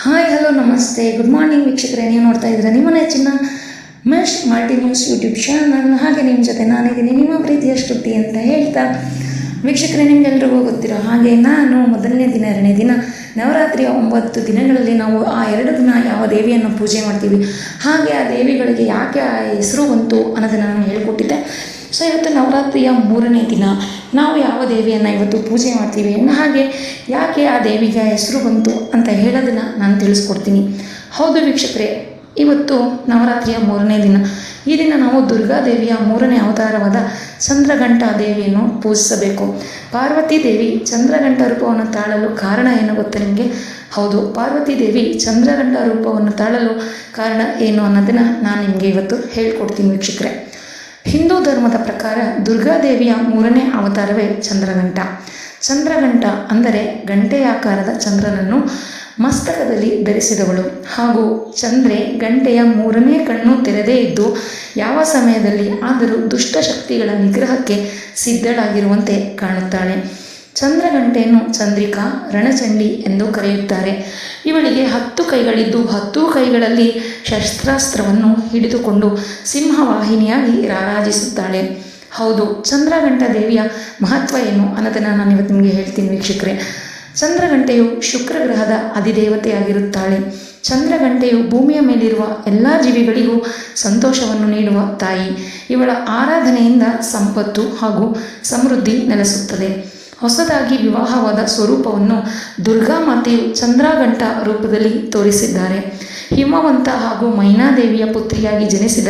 Hi hello ನಮಸ್ತೆ good morning ವೀಕ್ಷಕರೇ, ನೀವು ನೋಡ್ತಾ ಇದ್ದೀರಾ ನಿಮ್ಮ ನೆಚ್ಚಿನ mesh multi news YouTube channel. ಹಾಗೆ ನಿಮ್ಮ ಜೊತೆ ನಾನಿದ್ದೀನಿ ನಿಮ್ಮ ಪ್ರೀತಿಯ ಶ್ರುತಿ ಅಂತ ಹೇಳ್ತಾ, ವೀಕ್ಷಕರೇ ನಿಮಗೆಲ್ರಿಗೂ ಗೊತ್ತಿರೋ ಹಾಗೆ ನಾನು ಮೊದಲನೇ ದಿನ 2ನೇ ದಿನ ನವರಾತ್ರಿಯ 9 ದಿನಗಳಲ್ಲಿ ನಾವು ಆ 2 ದಿನ ಯಾವ ದೇವಿಯನ್ನು ಪೂಜೆ ಮಾಡ್ತೀವಿ, ಹಾಗೆ ಆ ದೇವಿಗಳಿಗೆ ಯಾಕೆ ಆ ಹೆಸರು ಬಂತು ಅನ್ನೋದನ್ನು ನಾನು ಹೇಳ್ಕೊಟ್ಟಿದ್ದೆ. ಸೊ ಇವತ್ತು ನವರಾತ್ರಿಯ 3ನೇ ದಿನ ನಾವು ಯಾವ ದೇವಿಯನ್ನು ಇವತ್ತು ಪೂಜೆ ಮಾಡ್ತೀವಿ, ಹಾಗೆ ಯಾಕೆ ಆ ದೇವಿಗೆ ಹೆಸರು ಬಂತು ಅಂತ ಹೇಳೋದನ್ನು ನಾನು ತಿಳಿಸ್ಕೊಡ್ತೀನಿ. ಹೌದು ವೀಕ್ಷಕರೇ, ಇವತ್ತು ನವರಾತ್ರಿಯ 3ನೇ ದಿನ. ಈ ದಿನ ನಾವು ದುರ್ಗಾದೇವಿಯ 3ನೇ ಅವತಾರವಾದ ಚಂದ್ರಘಂಟ ದೇವಿಯನ್ನು ಪೂಜಿಸಬೇಕು. ಪಾರ್ವತಿ ದೇವಿ ಚಂದ್ರಘಂಟ ರೂಪವನ್ನು ತಾಳಲು ಕಾರಣ ಏನು ಗೊತ್ತಾ ನಿಮಗೆ? ಹೌದು, ಪಾರ್ವತಿ ದೇವಿ ಚಂದ್ರಘಂಟ ರೂಪವನ್ನು ತಾಳಲು ಕಾರಣ ಏನು ಅನ್ನೋದನ್ನು ನಾನು ನಿಮಗೆ ಇವತ್ತು ಹೇಳ್ಕೊಡ್ತೀನಿ ವೀಕ್ಷಕರೇ. ಹಿಂದೂ ಧರ್ಮದ ಪ್ರಕಾರ ದುರ್ಗಾದೇವಿಯ 3ನೇ ಅವತಾರವೇ ಚಂದ್ರಘಂಟ. ಚಂದ್ರಘಂಟ ಅಂದರೆ ಗಂಟೆಯಾಕಾರದ ಚಂದ್ರನನ್ನು ಮಸ್ತಕದಲ್ಲಿ ಧರಿಸಿದವಳು. ಹಾಗೂ ಚಂದ್ರೆ ಗಂಟೆಯ 3ನೇ ಕಣ್ಣು ತೆರೆದೇ ಇದ್ದು ಯಾವ ಸಮಯದಲ್ಲಿ ಆದರೂ ದುಷ್ಟಶಕ್ತಿಗಳ ನಿಗ್ರಹಕ್ಕೆ ಸಿದ್ಧಳಾಗಿರುವಂತೆ ಕಾಣುತ್ತಾಳೆ. ಚಂದ್ರಘಂಟೆಯನ್ನು ಚಂದ್ರಿಕಾ, ರಣಚಂಡಿ ಎಂದು ಕರೆಯುತ್ತಾರೆ. ಇವಳಿಗೆ 10 ಕೈಗಳಿದ್ದು 10 ಕೈಗಳಲ್ಲಿ ಶಸ್ತ್ರಾಸ್ತ್ರವನ್ನು ಹಿಡಿದುಕೊಂಡು ಸಿಂಹವಾಹಿನಿಯಾಗಿ ರಾರಾಜಿಸುತ್ತಾಳೆ. ಹೌದು, ಚಂದ್ರಘಂಟ ದೇವಿಯ ಮಹತ್ವ ಏನು ಅನ್ನೋದನ್ನು ನಾನು ಇವತ್ತು ನಿಮಗೆ ಹೇಳ್ತೀನಿ ವೀಕ್ಷಕರೇ. ಚಂದ್ರಘಂಟೆಯು ಶುಕ್ರ ಗ್ರಹದ ಅಧಿದೇವತೆಯಾಗಿರುತ್ತಾಳೆ. ಚಂದ್ರಘಂಟೆಯು ಭೂಮಿಯ ಮೇಲಿರುವ ಎಲ್ಲ ಜೀವಿಗಳಿಗೂ ಸಂತೋಷವನ್ನು ನೀಡುವ ತಾಯಿ. ಇವಳ ಆರಾಧನೆಯಿಂದ ಸಂಪತ್ತು ಹಾಗೂ ಸಮೃದ್ಧಿ ನೆಲೆಸುತ್ತದೆ. ಹೊಸದಾಗಿ ವಿವಾಹವಾದ ಸ್ವರೂಪವನ್ನು ದುರ್ಗಾಮಾತೆಯು ಚಂದ್ರಘಂಟ ರೂಪದಲ್ಲಿ ತೋರಿಸಿದ್ದಾರೆ. ಹಿಮವಂತ ಹಾಗೂ ಮೈನಾದೇವಿಯ ಪುತ್ರಿಯಾಗಿ ಜನಿಸಿದ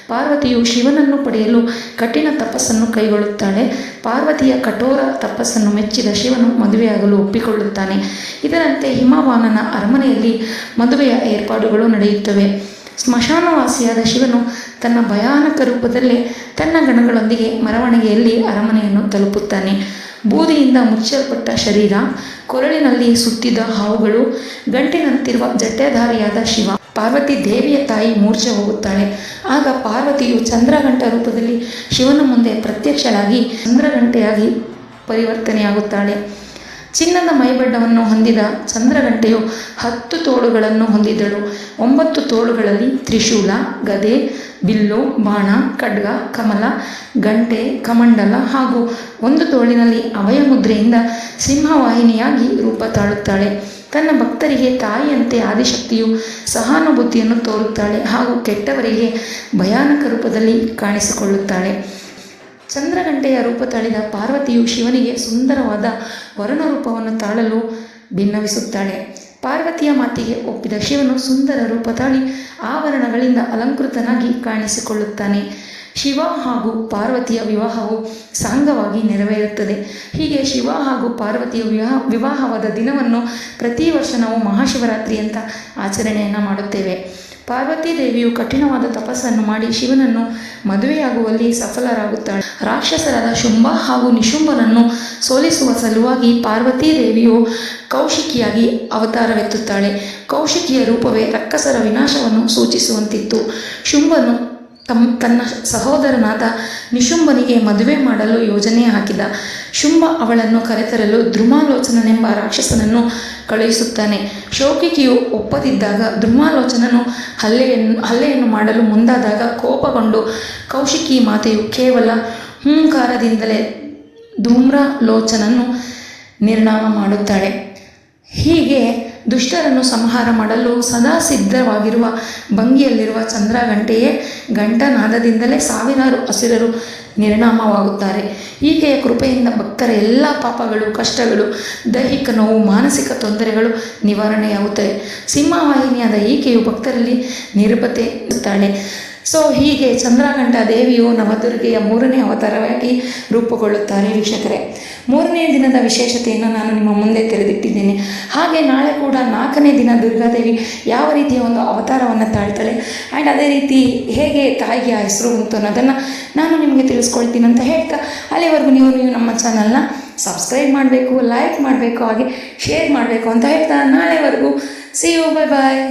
ಪಾರ್ವತಿಯು ಶಿವನನ್ನು ಪಡೆಯಲು ಕಠಿಣ ತಪಸ್ಸನ್ನು ಕೈಗೊಳ್ಳುತ್ತಾಳೆ. ಪಾರ್ವತಿಯ ಕಠೋರ ತಪಸ್ಸನ್ನು ಮೆಚ್ಚಿದ ಶಿವನು ಮದುವೆಯಾಗಲು ಒಪ್ಪಿಕೊಳ್ಳುತ್ತಾನೆ. ಇದರಂತೆ ಹಿಮವಾನನ ಅರಮನೆಯಲ್ಲಿ ಮದುವೆಯ ಏರ್ಪಾಡುಗಳು ನಡೆಯುತ್ತವೆ. ಸ್ಮಶಾನವಾಸಿಯಾದ ಶಿವನು ತನ್ನ ಭಯಾನಕ ರೂಪದಲ್ಲೇ ತನ್ನ ಗಣಗಳೊಂದಿಗೆ ಮೆರವಣಿಗೆಯಲ್ಲಿ ಅರಮನೆಯನ್ನು ತಲುಪುತ್ತಾನೆ. ಬೂದಿಯಿಂದ ಮುಚ್ಚಲ್ಪಟ್ಟ ಶರೀರ, ಕೊರಳಿನಲ್ಲಿ ಸುತ್ತಿದ ಹಾವುಗಳು, ಗಂಟಿನಂತಿರುವ ಜಟ್ಟೆಧಾರಿಯಾದ ಶಿವ. ಪಾರ್ವತಿ ದೇವಿಯ ತಾಯಿ ಮೂರ್ಛೆ ಹೋಗುತ್ತಾಳೆ. ಆಗ ಪಾರ್ವತಿಯು ಚಂದ್ರಘಂಟ ರೂಪದಲ್ಲಿ ಶಿವನ ಮುಂದೆ ಪ್ರತ್ಯಕ್ಷಳಾಗಿ ಚಂದ್ರಘಂಟೆಯಾಗಿ ಪರಿವರ್ತನೆಯಾಗುತ್ತಾಳೆ. ಚಿನ್ನದ ಮೈಬಣ್ಣವನ್ನು ಹೊಂದಿದ ಚಂದ್ರಘಂಟೆಯು 10 ತೋಳುಗಳನ್ನು ಹೊಂದಿದ್ದಳು. 9 ತೋಳುಗಳಲ್ಲಿ ತ್ರಿಶೂಲ, ಗದೆ, ಬಿಲ್ಲು, ಬಾಣ, ಖಡ್ಗ, ಕಮಲ, ಗಂಟೆ, ಕಮಂಡಲ ಹಾಗೂ 1 ತೋಳಿನಲ್ಲಿ ಅಭಯ ಮುದ್ರೆಯಿಂದ ಸಿಂಹವಾಹಿನಿಯಾಗಿ ರೂಪ ತಾಳುತ್ತಾಳೆ. ತನ್ನ ಭಕ್ತರಿಗೆ ತಾಯಿಯಂತೆ ಆದಿಶಕ್ತಿಯು ಸಹಾನುಭೂತಿಯನ್ನು ತೋರುತ್ತಾಳೆ ಹಾಗೂ ಕೆಟ್ಟವರಿಗೆ ಭಯಾನಕ ರೂಪದಲ್ಲಿ ಕಾಣಿಸಿಕೊಳ್ಳುತ್ತಾಳೆ. ಚಂದ್ರಘಂಟೆಯ ರೂಪ ತಾಳಿದ ಪಾರ್ವತಿಯು ಶಿವನಿಗೆ ಸುಂದರವಾದ ವರುಣ ರೂಪವನ್ನು ತಾಳಲು ಭಿನ್ನವಿಸುತ್ತಾಳೆ. ಪಾರ್ವತಿಯ ಮಾತಿಗೆ ಒಪ್ಪಿದ ಶಿವನು ಸುಂದರ ರೂಪ ತಾಳಿ ಆಭರಣಗಳಿಂದ ಅಲಂಕೃತನಾಗಿ ಕಾಣಿಸಿಕೊಳ್ಳುತ್ತಾನೆ. ಶಿವ ಹಾಗೂ ಪಾರ್ವತಿಯ ವಿವಾಹವು ಸಾಂಗವಾಗಿ ನೆರವೇರುತ್ತದೆ. ಹೀಗೆ ಶಿವ ಹಾಗೂ ಪಾರ್ವತಿಯ ವಿವಾಹವಾದ ದಿನವನ್ನು ಪ್ರತಿ ವರ್ಷ ನಾವು ಮಹಾಶಿವರಾತ್ರಿ ಅಂತ ಆಚರಣೆಯನ್ನು ಮಾಡುತ್ತೇವೆ. ಪಾರ್ವತಿ ದೇವಿಯು ಕಠಿಣವಾದ ತಪಸ್ಸನ್ನು ಮಾಡಿ ಶಿವನನ್ನು ಮದುವೆಯಾಗುವಲ್ಲಿ ಸಫಲರಾಗುತ್ತಾಳೆ. ರಾಕ್ಷಸರಾದ ಶುಂಭ ಹಾಗೂ ನಿಶುಂಭನನ್ನು ಸೋಲಿಸುವ ಸಲುವಾಗಿ ಪಾರ್ವತೀ ದೇವಿಯು ಕೌಶಿಕಿಯಾಗಿ ಅವತಾರವೆತ್ತುತ್ತಾಳೆ. ಕೌಶಿಕಿಯ ರೂಪವೇ ರಕ್ಕಸರ ವಿನಾಶವನ್ನು ಸೂಚಿಸುವಂತಿತ್ತು. ಶುಂಭನು ತನ್ನ ಸಹೋದರನಾದ ನಿಶುಂಭನಿಗೆ ಮದುವೆ ಮಾಡಲು ಯೋಜನೆ ಹಾಕಿದ. ಶುಂಭ ಅವಳನ್ನು ಕರೆತರಲು ದ್ರುಮಾಲೋಚನನೆಂಬ ರಾಕ್ಷಸನನ್ನು ಕಳುಹಿಸುತ್ತಾನೆ. ಶೌಕಿಕಿಯು ಒಪ್ಪದಿದ್ದಾಗ ದ್ರುಮಾಲೋಚನನು ಹಲ್ಲೆಯನ್ನು ಮಾಡಲು ಮುಂದಾದಾಗ ಕೋಪಗೊಂಡು ಕೌಶಿಕಿ ಮಾತೆಯು ಕೇವಲ ಹೂಂಕಾರದಿಂದಲೇ ಧೂಮ್ರಲೋಚನನ್ನು ನಿರ್ನಾಮ ಮಾಡುತ್ತಾಳೆ. ಹೀಗೆ ದುಷ್ಟರನ್ನು ಸಂಹಾರ ಮಾಡಲು ಸದಾ ಸಿದ್ಧವಾಗಿರುವ ಭಂಗಿಯಲ್ಲಿರುವ ಚಂದ್ರಘಂಟೆಯೇ ಘಂಟನಾದದಿಂದಲೇ ಸಾವಿರಾರು ಅಸುರರು ನಿರ್ನಾಮವಾಗುತ್ತಾರೆ. ಈಕೆಯ ಕೃಪೆಯಿಂದ ಭಕ್ತರ ಎಲ್ಲ ಪಾಪಗಳು, ಕಷ್ಟಗಳು, ದೈಹಿಕ ನೋವು, ಮಾನಸಿಕ ತೊಂದರೆಗಳು ನಿವಾರಣೆಯಾಗುತ್ತವೆ. ಸಿಂಹವಾಹಿನಿಯಾದ ಈಕೆಯು ಭಕ್ತರಲ್ಲಿ ನಿರ್ಭತೆ ಇರುತ್ತಾಳೆ. ಸೊ ಹೀಗೆ ಚಂದ್ರಘಂಟ ದೇವಿಯು ನವದುರ್ಗೆಯ 3ನೇ ಅವತಾರವಾಗಿ ರೂಪುಗೊಳ್ಳುತ್ತಾರೆ ವೀಕ್ಷಕರೇ. 3ನೇ ದಿನದ ವಿಶೇಷತೆಯನ್ನು ನಾನು ನಿಮ್ಮ ಮುಂದೆ ತೆರೆದಿಟ್ಟಿದ್ದೇನೆ. ಹಾಗೆ ನಾಳೆ ಕೂಡ 4ನೇ ದಿನ ದುರ್ಗಾದೇವಿ ಯಾವ ರೀತಿಯ ಒಂದು ಅವತಾರವನ್ನು ತಾಳ್ತಾಳೆ ಆ್ಯಂಡ್ ಅದೇ ರೀತಿ ಹೇಗೆ ತಾಯಿಗೆ ಆ ಹೆಸರು ಬಂತು ಅನ್ನೋದನ್ನು ನಾನು ನಿಮಗೆ ತಿಳಿಸ್ಕೊಳ್ತೀನಿ ಅಂತ ಹೇಳ್ತಾ, ಅಲ್ಲಿವರೆಗೂ ನೀವು ನಮ್ಮ ಚಾನಲ್ನ ಸಬ್ಸ್ಕ್ರೈಬ್ ಮಾಡಬೇಕು, ಲೈಕ್ ಮಾಡಬೇಕು, ಹಾಗೆ ಶೇರ್ ಮಾಡಬೇಕು ಅಂತ ಹೇಳ್ತಾ ನಾಳೆವರೆಗೂ ಸಿ ಯು, ಬೈ ಬಾಯ್.